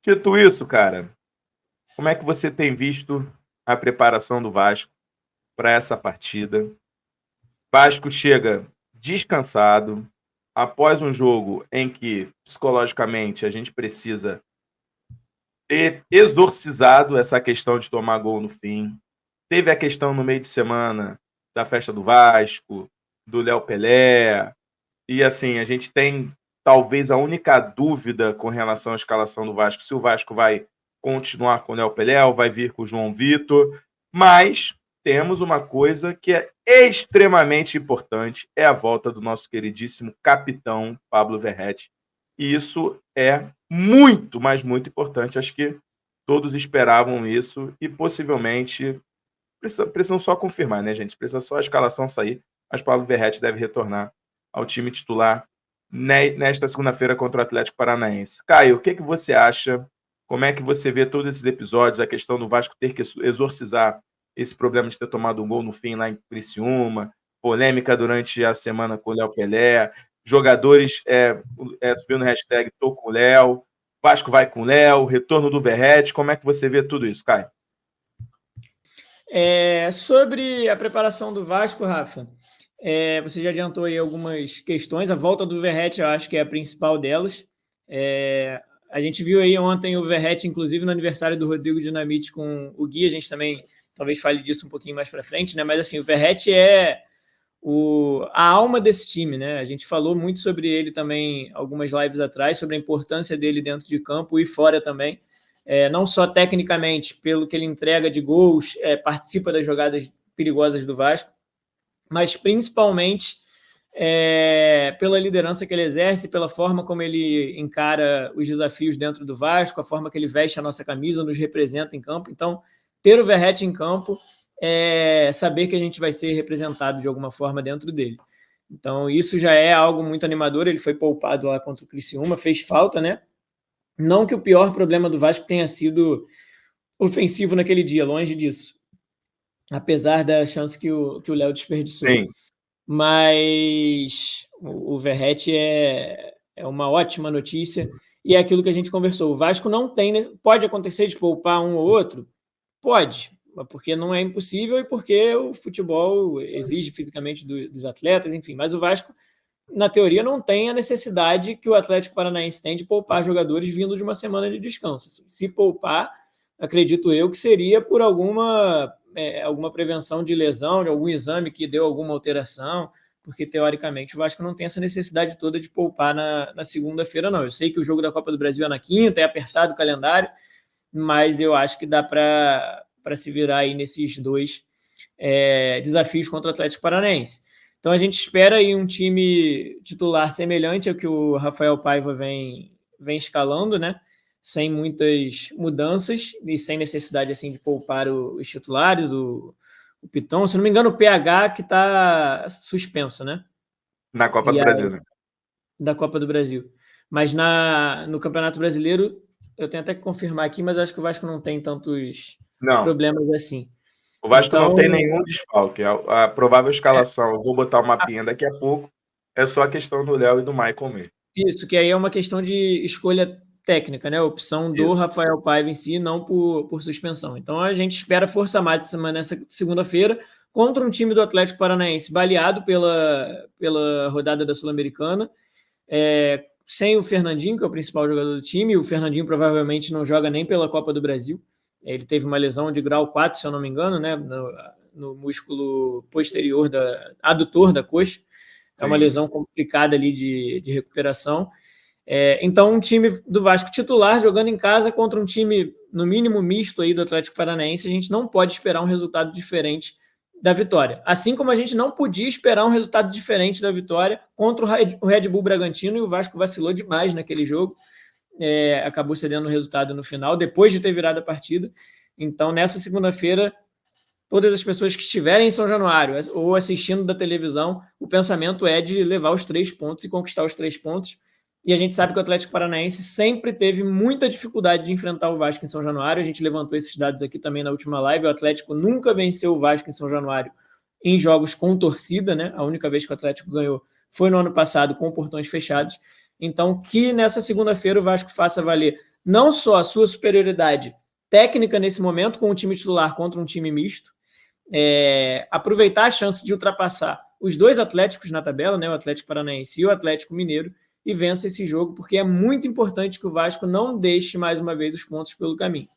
Dito isso, cara, como é que você tem visto a preparação do Vasco para essa partida? Vasco chega descansado após um jogo em que psicologicamente a gente precisa ter exorcizado essa questão de tomar gol no fim. Teve a questão no meio de semana da festa do Vasco, do Léo Pelé, e assim, a gente tem talvez a única dúvida com relação à escalação do Vasco, se o Vasco vai continuar com o Léo Pelé ou vai vir com o João Vitor, mas temos uma coisa que é extremamente importante, é a volta do nosso queridíssimo capitão Pablo Verratti. E isso é muito, mas muito importante. Acho que todos esperavam isso e possivelmente precisam só confirmar, né, gente? Precisa só a escalação sair, mas Pablo Verratti deve retornar ao time titular nesta segunda-feira contra o Atlético Paranaense. Caio, o que você acha? Como é que você vê todos esses episódios, a questão do Vasco ter que exorcizar esse problema de ter tomado um gol no fim lá em Criciúma, polêmica durante a semana com o Léo Pelé, jogadores subindo hashtag tô com o Léo, Vasco vai com o Léo, retorno do Verratti, como é que você vê tudo isso, Caio? Sobre a preparação do Vasco, Rafa, você já adiantou aí algumas questões. A volta do Verratti, eu acho que é a principal delas. A gente viu aí ontem o Verratti, inclusive no aniversário do Rodrigo Dinamite com o Gui, a gente também talvez fale disso um pouquinho mais para frente, né? Mas assim, o Verratti é a alma desse time, né? A gente falou muito sobre ele também algumas lives atrás, sobre a importância dele dentro de campo e fora também. Não só tecnicamente, pelo que ele entrega de gols, participa das jogadas perigosas do Vasco, mas principalmente pela liderança que ele exerce, pela forma como ele encara os desafios dentro do Vasco, a forma que ele veste a nossa camisa, nos representa em campo. Então, ter o Verratti em campo é saber que a gente vai ser representado de alguma forma dentro dele. Então, isso já é algo muito animador. Ele foi poupado lá contra o Criciúma, fez falta, né? Não que o pior problema do Vasco tenha sido ofensivo naquele dia, longe disso. Apesar da chance que o Léo desperdiçou. Sim. Mas o Verratti é uma ótima notícia. E é aquilo que a gente conversou. O Vasco não tem... Pode acontecer de poupar um ou outro? Pode, porque não é impossível e porque o futebol exige fisicamente dos atletas, enfim. Mas o Vasco, na teoria, não tem a necessidade que o Atlético Paranaense tem de poupar jogadores vindo de uma semana de descanso. Se poupar, acredito eu que seria por alguma prevenção de lesão, de algum exame que deu alguma alteração, porque teoricamente o Vasco não tem essa necessidade toda de poupar na segunda-feira, não. Eu sei que o jogo da Copa do Brasil é na quinta, é apertado o calendário, mas eu acho que dá para se virar aí nesses dois desafios contra o Atlético Paranaense. Então a gente espera aí um time titular semelhante ao que o Rafael Paiva vem escalando, né? Sem muitas mudanças e sem necessidade assim de poupar os titulares, o Piton, se não me engano o PH que está suspenso, né? Na Copa do Brasil, né? Da Copa do Brasil. Mas no Campeonato Brasileiro, eu tenho até que confirmar aqui, mas acho que o Vasco não tem tantos problemas assim. O Vasco não tem nenhum desfalque. A provável escalação, eu vou botar o mapinha daqui a pouco, é só a questão do Léo e do Michael mesmo. Isso, que aí é uma questão de escolha técnica, né? A opção do Rafael Paiva em si, não por suspensão. Então a gente espera força máxima nessa segunda-feira contra um time do Atlético Paranaense baleado pela rodada da Sul-Americana, sem o Fernandinho, que é o principal jogador do time. O Fernandinho provavelmente não joga nem pela Copa do Brasil. Ele teve uma lesão de grau 4, se eu não me engano, né? No músculo posterior, adutor da coxa. É uma lesão complicada ali de recuperação. Então, um time do Vasco titular jogando em casa contra um time, no mínimo, misto aí do Atlético Paranaense, a gente não pode esperar um resultado diferente da vitória. Assim como a gente não podia esperar um resultado diferente da vitória contra o Red Bull Bragantino, e o Vasco vacilou demais naquele jogo. Acabou cedendo o resultado no final, depois de ter virado a partida. Então, nessa segunda-feira, todas as pessoas que estiverem em São Januário ou assistindo da televisão, o pensamento é de levar os 3 pontos e conquistar os 3 pontos. E a gente sabe que o Atlético Paranaense sempre teve muita dificuldade de enfrentar o Vasco em São Januário. A gente levantou esses dados aqui também na última live. O Atlético nunca venceu o Vasco em São Januário em jogos com torcida, né? A única vez que o Atlético ganhou foi no ano passado com portões fechados. Então, que nessa segunda-feira o Vasco faça valer não só a sua superioridade técnica nesse momento com o time titular contra um time misto, aproveitar a chance de ultrapassar os dois Atléticos na tabela, né, o Atlético Paranaense e o Atlético Mineiro, e vença esse jogo, porque é muito importante que o Vasco não deixe mais uma vez os pontos pelo caminho.